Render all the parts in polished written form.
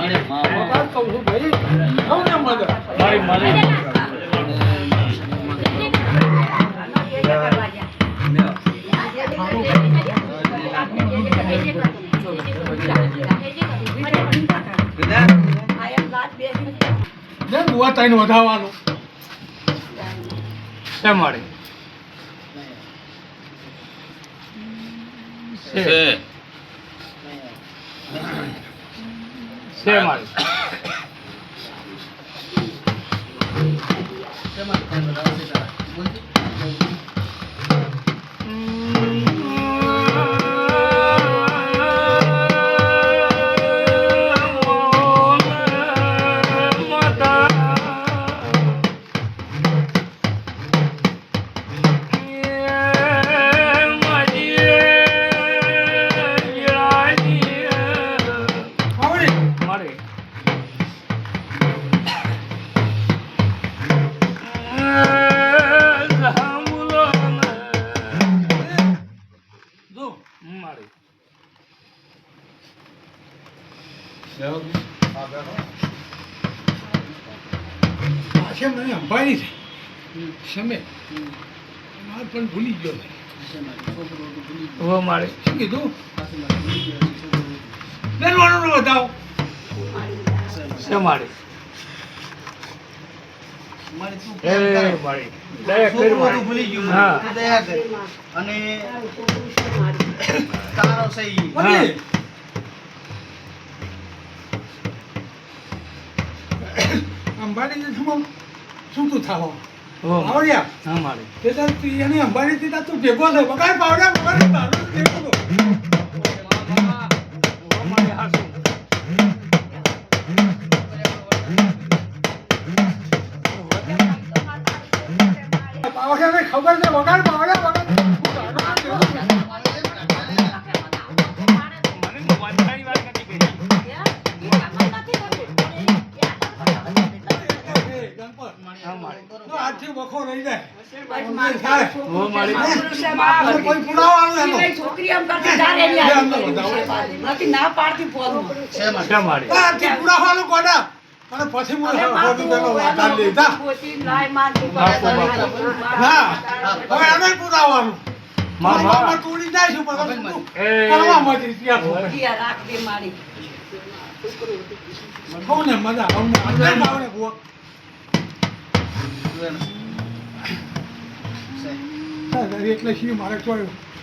વાત કહું છું ભાઈ સૌને મજા બુઆ તઈને વધાવવાનું છે મારે છે મારે મને અંબાણી છે સમય પણ ભૂલી ગયો મારે શું કીધું બેનવાનું બતાવો છે મારે અંબાણી શું તું થાવ આવડ્યા એને અંબાણી થી તું ભેગો છે બગાડ પાવડ્યા બગાડ ખબર છે વગાડ પાવડ્યા આજથી વખો રહી જાય ના પાડતી પુરાવાનું કોના અને પછી પુરાવાનું તોડી જાય છું પણ મજા એટલે શું મારે તો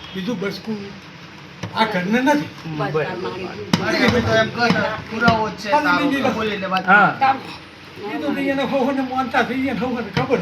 બીજું બસકું આ ઘરને નથી ખબર